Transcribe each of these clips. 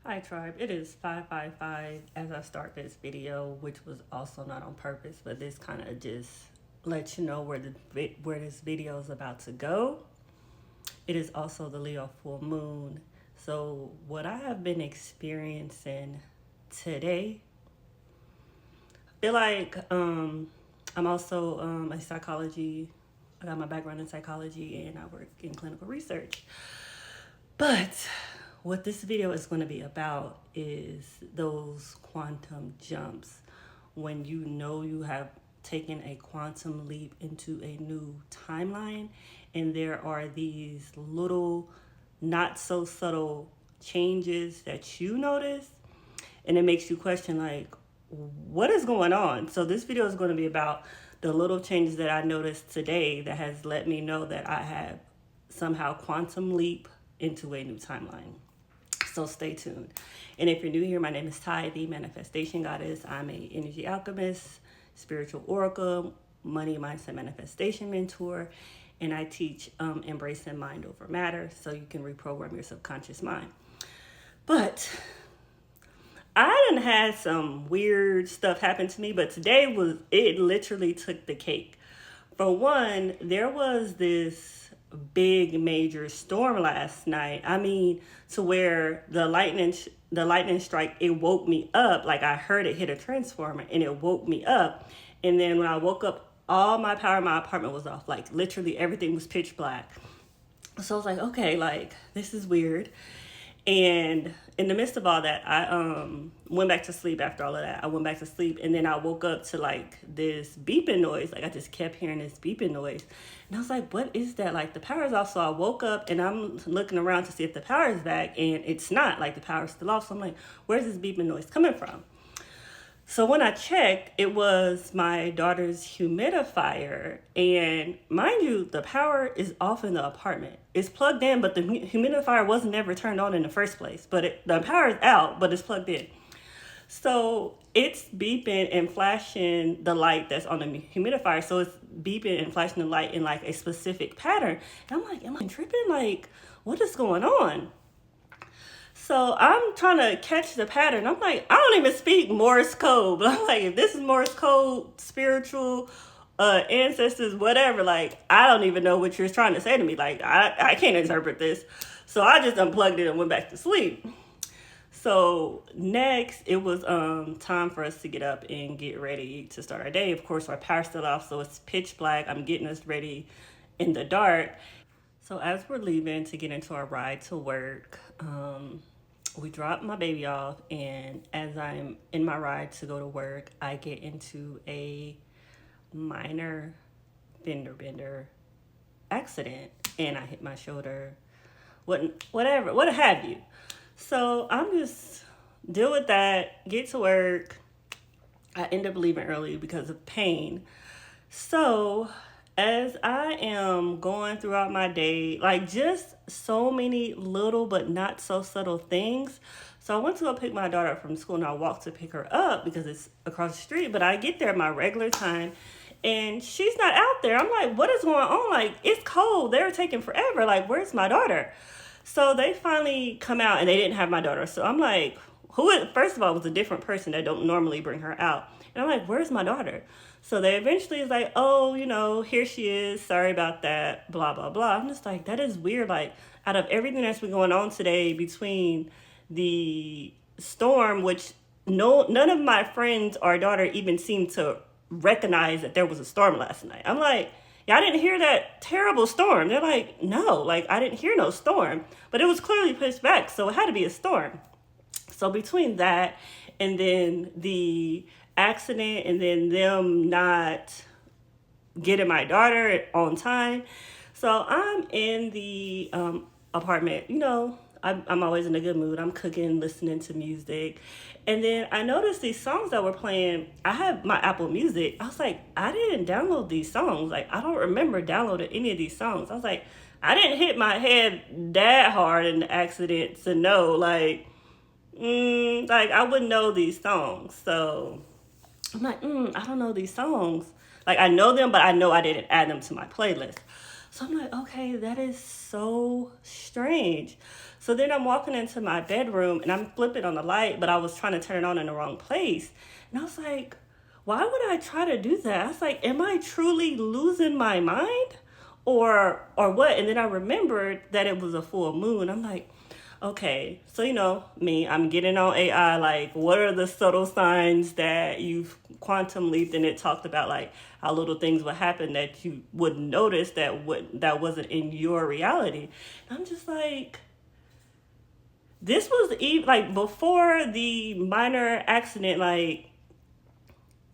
Hi Tribe, it is 555 as I start this video, which was also not on purpose, but this kind of just lets you know where this video is about to go. It is also the Leo full moon. So what I have been experiencing today, I feel like I'm also a psychology. I got my background in psychology and I work in clinical research. But what this video is going to be about is those quantum jumps when you know you have taken a quantum leap into a new timeline and there are these little not so subtle changes that you notice and it makes you question like what is going on. So this video is going to be about the little changes that I noticed today that has let me know that I have somehow quantum leap into a new timeline. So stay tuned. And if you're new here, my name is Ty, the Manifestation Goddess. I'm a energy alchemist, spiritual oracle, money mindset manifestation mentor, and I teach embracing mind over matter so you can reprogram your subconscious mind. But I done had some weird stuff happen to me, but today it literally took the cake. For one, there was this big major storm last night. I mean, to where the lightning strike, it woke me up. Like I heard it hit a transformer and it woke me up. And then when I woke up, all my power in my apartment was off. Like literally everything was pitch black. So I was like, okay, like this is weird. And in the midst of all that, I went back to sleep after all of that. I went back to sleep and then I woke up to like this beeping noise. Like I just kept hearing this beeping noise. And I was like, what is that? Like the power's off. So I woke up and I'm looking around to see if the power is back and it's not. Like the power's still off. So I'm like, where's this beeping noise coming from? So when I checked, it was my daughter's humidifier. And mind you, the power is off in the apartment. It's plugged in, but the humidifier wasn't ever turned on in the first place. But the power is out, but it's plugged in. So it's beeping and flashing the light that's on the humidifier. So it's beeping and flashing the light in like a specific pattern. And I'm like, am I tripping? Like, what is going on? So I'm trying to catch the pattern. I'm like, I don't even speak Morse code. But I'm like, if this is Morse code, spiritual, ancestors, whatever, like, I don't even know what you're trying to say to me. Like, I can't interpret this. So I just unplugged it and went back to sleep. So next, it was time for us to get up and get ready to start our day. Of course, our power's still off, so it's pitch black. I'm getting us ready in the dark. So as we're leaving to get into our ride to work, we drop my baby off, and as I'm in my ride to go to work, I get into a minor fender bender accident, and I hit my shoulder, whatever, what have you. So I'm just deal with that, get to work. I end up leaving early because of pain. So as I am going throughout my day, like just so many little but not so subtle things. So I went to go pick my daughter up from school and I walked to pick her up because it's across the street, but I get there at my regular time and she's not out there. I'm like, what is going on? Like, it's cold. They were taking forever. Like, where's my daughter? So they finally come out and they didn't have my daughter. So I'm like, first of all, it was a different person that don't normally bring her out. And I'm like, where's my daughter? So they eventually is like, oh, here she is. Sorry about that. Blah, blah, blah. I'm just like, that is weird. Like, out of everything that's been going on today between the storm, which none of my friends or daughter even seemed to recognize that there was a storm last night. I'm like, yeah, I didn't hear that terrible storm. They're like, no, like I didn't hear no storm, but it was clearly pushed back. So it had to be a storm. So between that and then the accident and then them not getting my daughter on time. So I'm in the apartment, I'm always in a good mood. I'm cooking, listening to music. And then I noticed these songs that were playing. I have my Apple Music. I was like, I didn't download these songs. Like, I don't remember downloading any of these songs. I was like, I didn't hit my head that hard in the accident to know, like I wouldn't know these songs. So I'm like, I don't know these songs. Like, I know them, but I know I didn't add them to my playlist. So I'm like, okay, that is so strange. So then I'm walking into my bedroom and I'm flipping on the light, but I was trying to turn it on in the wrong place. And I was like, why would I try to do that? I was like, am I truly losing my mind? Or what? And then I remembered that it was a full moon. I'm like, okay, so me, I'm getting on AI, like what are the subtle signs that you've quantum leaped, and it talked about like how little things would happen that you would notice that wasn't in your reality. And I'm just like, this was like before the minor accident, like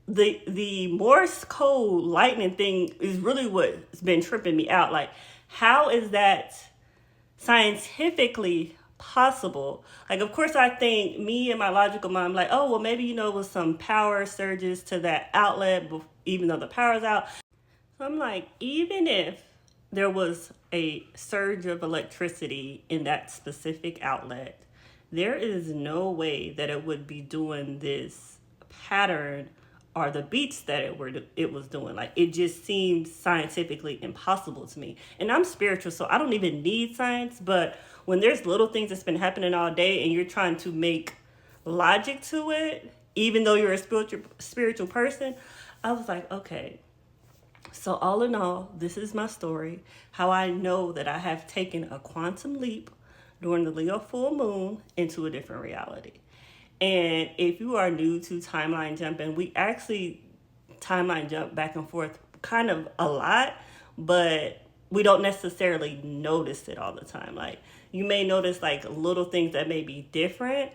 the Morse code lightning thing is really what's been tripping me out. Like, how is that scientifically possible? Like, of course, I think me and my logical mind, like, oh, well, maybe, it was some power surges to that outlet, even though the power's out. So I'm like, even if there was a surge of electricity in that specific outlet, there is no way that it would be doing this pattern or the beats that it was doing. Like, it just seems scientifically impossible to me. And I'm spiritual, so I don't even need science. But when there's little things that's been happening all day and you're trying to make logic to it, even though you're a spiritual person, I was like, okay. So all in all, this is my story. How I know that I have taken a quantum leap during the Leo full moon into a different reality. And if you are new to timeline jumping, we actually timeline jump back and forth kind of a lot, but we don't necessarily notice it all the time. Like, you may notice like little things that may be different,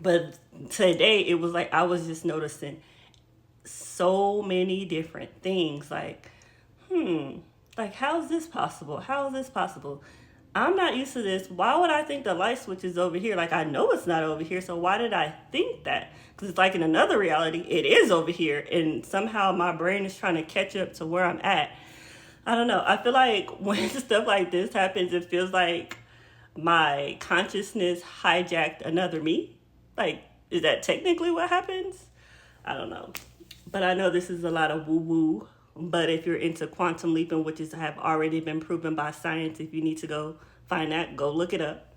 but today it was like I was just noticing so many different things. Like, like, how is this possible? How is this possible? I'm not used to this. Why would I think the light switch is over here? Like, I know it's not over here. So why did I think that? Because it's like in another reality, it is over here. And somehow my brain is trying to catch up to where I'm at. I don't know. I feel like when stuff like this happens, it feels like my consciousness hijacked another me. Like, is that technically what happens? I don't know. But I know this is a lot of woo-woo. But if you're into quantum leaping, which have already been proven by science, if you need to go find that, go look it up.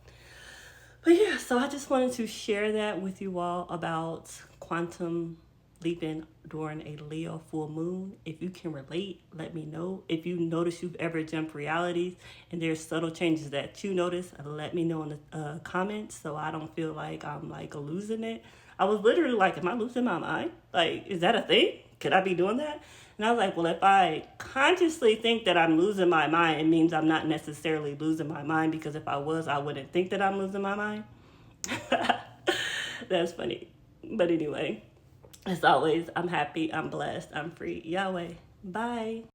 But yeah, so I just wanted to share that with you all about quantum leaping during a Leo full moon. If you can relate, let me know. If you notice you've ever jumped realities and there's subtle changes that you notice, let me know in the comments so I don't feel like I'm like losing it. I was literally like, am I losing my mind? Like, is that a thing? Could I be doing that? And I was like, well, if I consciously think that I'm losing my mind, it means I'm not necessarily losing my mind, because if I was, I wouldn't think that I'm losing my mind. That's funny. But anyway, as always, I'm happy, I'm blessed, I'm free. Yahweh. Bye.